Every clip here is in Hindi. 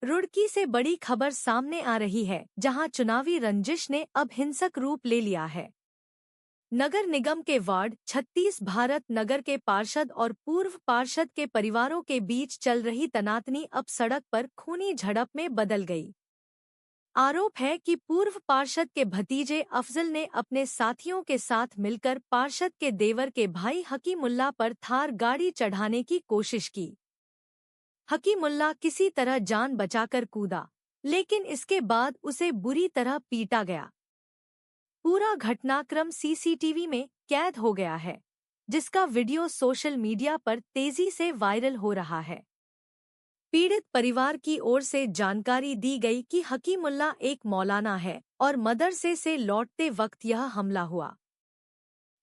रुड़की से बड़ी खबर सामने आ रही है, जहां चुनावी रंजिश ने अब हिंसक रूप ले लिया है। नगर निगम के वार्ड 36 भारत नगर के पार्षद और पूर्व पार्षद के परिवारों के बीच चल रही तनातनी अब सड़क पर खूनी झड़प में बदल गई। आरोप है कि पूर्व पार्षद के भतीजे अफजल ने अपने साथियों के साथ मिलकर पार्षद के देवर के भाई हकीमुल्लाह पर थार गाड़ी चढ़ाने की कोशिश की। हकीमुल्लाह किसी तरह जान बचाकर कूदा, लेकिन इसके बाद उसे बुरी तरह पीटा गया। पूरा घटनाक्रम सीसीटीवी में कैद हो गया है, जिसका वीडियो सोशल मीडिया पर तेजी से वायरल हो रहा है। पीड़ित परिवार की ओर से जानकारी दी गई कि हकीमुल्लाह एक मौलाना है और मदरसे से लौटते वक्त यह हमला हुआ।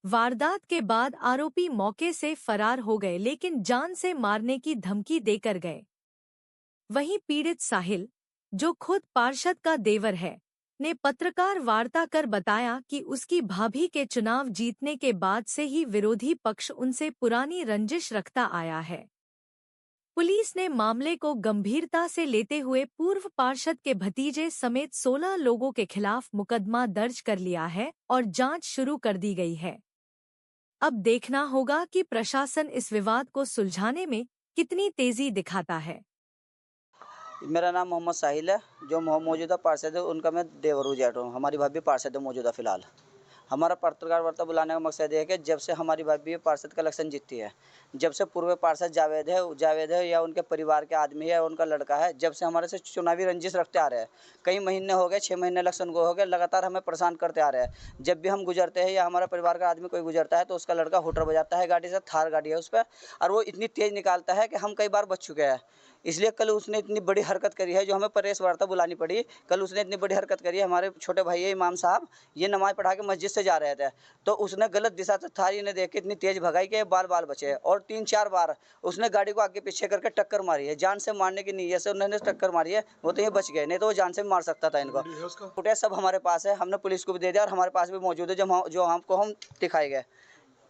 वारदात के बाद आरोपी मौके से फरार हो गए, लेकिन जान से मारने की धमकी देकर गए। वहीं पीड़ित साहिल, जो खुद पार्षद का देवर है, ने पत्रकार वार्ता कर बताया कि उसकी भाभी के चुनाव जीतने के बाद से ही विरोधी पक्ष उनसे पुरानी रंजिश रखता आया है। पुलिस ने मामले को गंभीरता से लेते हुए पूर्व पार्षद के भतीजे समेत 16 लोगों के खिलाफ मुकदमा दर्ज कर लिया है और जांच शुरू कर दी गई है। अब देखना होगा कि प्रशासन इस विवाद को सुलझाने में कितनी तेजी दिखाता है। मेरा नाम मोहम्मद साहिल है। जो मौजूदा पार्षद है उनका मैं देवरू जेठ हूँ। हमारी भाभी पार्षद है मौजूदा फिलहाल। हमारा पत्रकार वार्ता बुलाने का मकसद ये है कि जब से हमारी भाभी पार्षद का इलेक्शन जीतती है, जब से पूर्व पार्षद जावेद है या उनके परिवार के आदमी है या उनका लड़का है, जब से हमारे से चुनावी रंजिश रखते आ रहे हैं। कई महीने हो गए, 6 महीने इलेक्शन को हो गए, लगातार हमें परेशान करते आ रहे हैं। जब भी हम गुजरते हैं या हमारा परिवार का आदमी कोई गुजरता है तो उसका लड़का हुटर बजाता है गाड़ी से, थार गाड़ी है उस पर, और वो इतनी तेज़ निकालता है कि हम कई बार बच चुके हैं। इसलिए कल उसने इतनी बड़ी हरकत करी है जो हमें प्रेस वार्ता बुलानी पड़ी। कल उसने इतनी बड़ी हरकत करी है। हमारे छोटे भाई है इमाम साहब, ये नमाज़ पढ़ा के मस्जिद से जा रहे थे, तो उसने गलत दिशा से थारी ने देख के इतनी तेज़ भगाई कि बाल बाल बचे, और 3-4 बार उसने गाड़ी को आगे पीछे करके टक्कर मारी है। जान से मारने की नीयत से उन्होंने टक्कर मारी है, वो तो ये बच गए, नहीं तो वो जान से मार सकता था इनको। फुटेज सब हमारे पास है, हमने पुलिस को भी दे दिया और हमारे पास भी मौजूद है, जो हमको हम दिखाए गए।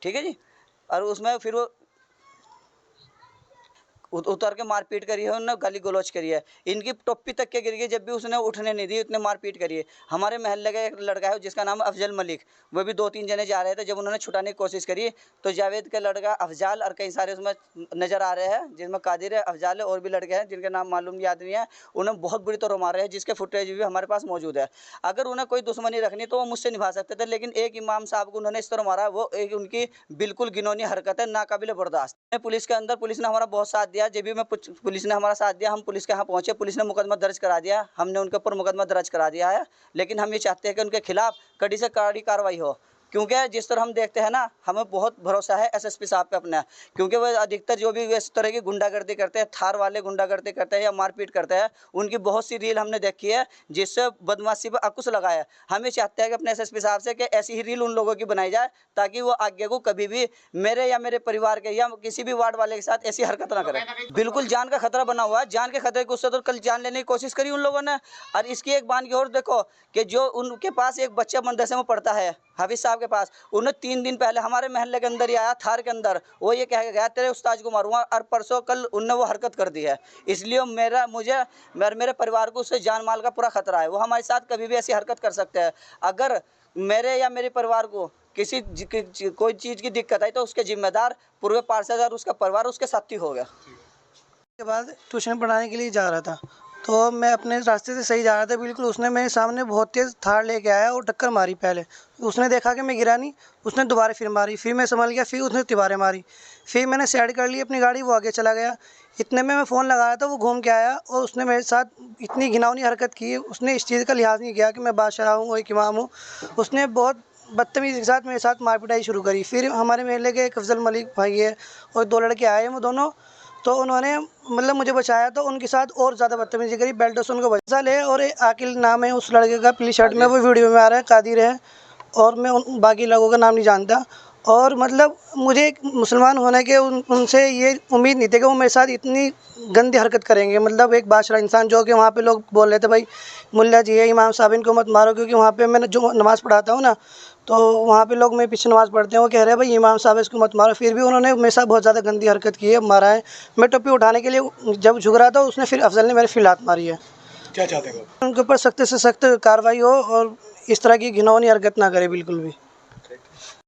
ठीक है जी। और उसमें फिर वो उतर के मारपीट करी है, उन्होंने गाली गलौज करी है, इनकी टोपी तक के गिर गई। जब भी उसने उठने नहीं दी उतने मारपीट करी है। हमारे महल्ले का एक लड़का है जिसका नाम अफजल मलिक, वो भी 2-3 जने जा रहे थे। जब उन्होंने छुटाने की कोशिश करी तो जावेद का लड़का अफजाल और कई सारे उसमें नज़र आ रहे हैं, जिसमें कादिर है, अफजाल है और भी लड़के हैं जिनके नाम मालूम याद नहीं है। उन्हें बहुत बुरी तरह मारे हैं, जिसके फुटेज भी हमारे पास मौजूद है। अगर उन्हें कोई दुश्मनी रखनी तो वो मुझसे निभा सकते थे, लेकिन एक इमाम साहब को उन्होंने इस तरह मारा, वो एक उनकी बिल्कुल घिनौनी हरकत है, नाकाबिल बर्दाश्त। पुलिस के अंदर पुलिस ने हमारा बहुत साथ दिया। जब भी मैं पुलिस ने हमारा साथ दिया, हम पुलिस के यहाँ पहुँचे, पुलिस ने मुकदमा दर्ज करा दिया, हमने उनके ऊपर मुकदमा दर्ज करा दिया है। लेकिन हम ये चाहते हैं कि उनके खिलाफ कड़ी से कड़ी कार्रवाई हो, क्योंकि जिस तरह हम देखते हैं ना, हमें बहुत भरोसा है एसएसपी साहब पे अपना, क्योंकि वो अधिकतर जो भी इस तरह की गुंडागर्दी करते हैं, थार वाले गुंडागर्दी करते हैं या मारपीट करते हैं, उनकी बहुत सी रील हमने देखी है जिससे बदमाशी पर अंकुश लगाया है। हम ये चाहते हैं कि अपने एसएसपी साहब से कि ऐसी ही रील उन लोगों की बनाई जाए, ताकि वो आगे को कभी भी मेरे या मेरे परिवार के या किसी भी वार्ड वाले के साथ ऐसी हरकत ना करें। बिल्कुल जान का खतरा बना हुआ है। जान के खतरे को उससे तो कल जान लेने की कोशिश करी उन लोगों ने। और इसकी एक बात की और देखो कि जो उनके पास एक बच्चा मदरसे में पढ़ता है, हाफिज साहब के पास, उन्हें 3 दिन पहले हमारे महल्ले के अंदर ही आया, थार के अंदर, वो ये कह गया तेरे उस्ताद को मारूंगा, और परसों कल उनने वो हरकत कर दी है। इसलिए मेरे परिवार को उससे जान माल का पूरा खतरा है। वो हमारे साथ कभी भी ऐसी हरकत कर सकते हैं। अगर मेरे या मेरे परिवार को कोई चीज़ की दिक्कत आई तो उसके जिम्मेदार पूर्व पार्षद और उसका परिवार, उसके साथी हो गया। के बाद ट्यूशन पढ़ाने के लिए जा रहा था, तो मैं अपने रास्ते से सही जा रहा था बिल्कुल, उसने मेरे सामने बहुत तेज़ थार लेके आया और टक्कर मारी। पहले उसने देखा कि मैं गिरा नहीं, उसने दोबारा फिर मारी, फिर मैं संभल गया, फिर उसने तिबारे मारी, फिर मैंने साइड कर ली अपनी गाड़ी, वो आगे चला गया। इतने में मैं फ़ोन लगाया था, वो घूम के आया और उसने मेरे साथ इतनी घिनौनी हरकत की। उसने इस चीज़ का लिहाज नहीं किया कि मैं बादशाह हूँ और एक इमाम हूँ। उसने बहुत बदतमीज़ी के साथ मेरे साथ मारपिटाई शुरू करी। फिर हमारे महल्ले के एक अफजल मलिक भाई है और 2 लड़के आए, वो दोनों, तो उन्होंने मतलब मुझे बचाया, तो उनके साथ और ज़्यादा बदतमीजी करी, बेल्ट से उनको बचा ले। और आकिल नाम है उस लड़के का, पीली शर्ट में, वो वीडियो में आ रहा है, कादिर है, और मैं उन बाकी लोगों का नाम नहीं जानता। और मतलब मुझे एक मुसलमान होने के उनसे ये उम्मीद नहीं थी कि वो मेरे साथ इतनी गंदी हरकत करेंगे। मतलब एक बादशाह इंसान जो कि वहाँ पे लोग बोल रहे थे भाई मुल्ला जी है, इमाम साहब, इनको मत मारो, क्योंकि वहाँ पे मैंने जो नमाज़ पढ़ाता हूँ ना, तो वहाँ पे लोग मेरे पीछे नमाज़ पढ़ते हैं, वो कह रहे हैं भाई इमाम साहब है, इसको मत मारो। फिर भी उन्होंने मेरे साथ बहुत ज़्यादा गंदी हरकत की है, मारा है। मैं टोपी उठाने के लिए जब झुक रहा था, उसने फिर अफजल ने मेरे फिर लात मारी है। क्या चाहते हो? उनके ऊपर सख्त से सख्त कार्रवाई हो और इस तरह की घिनौनी हरकत ना करे बिल्कुल भी।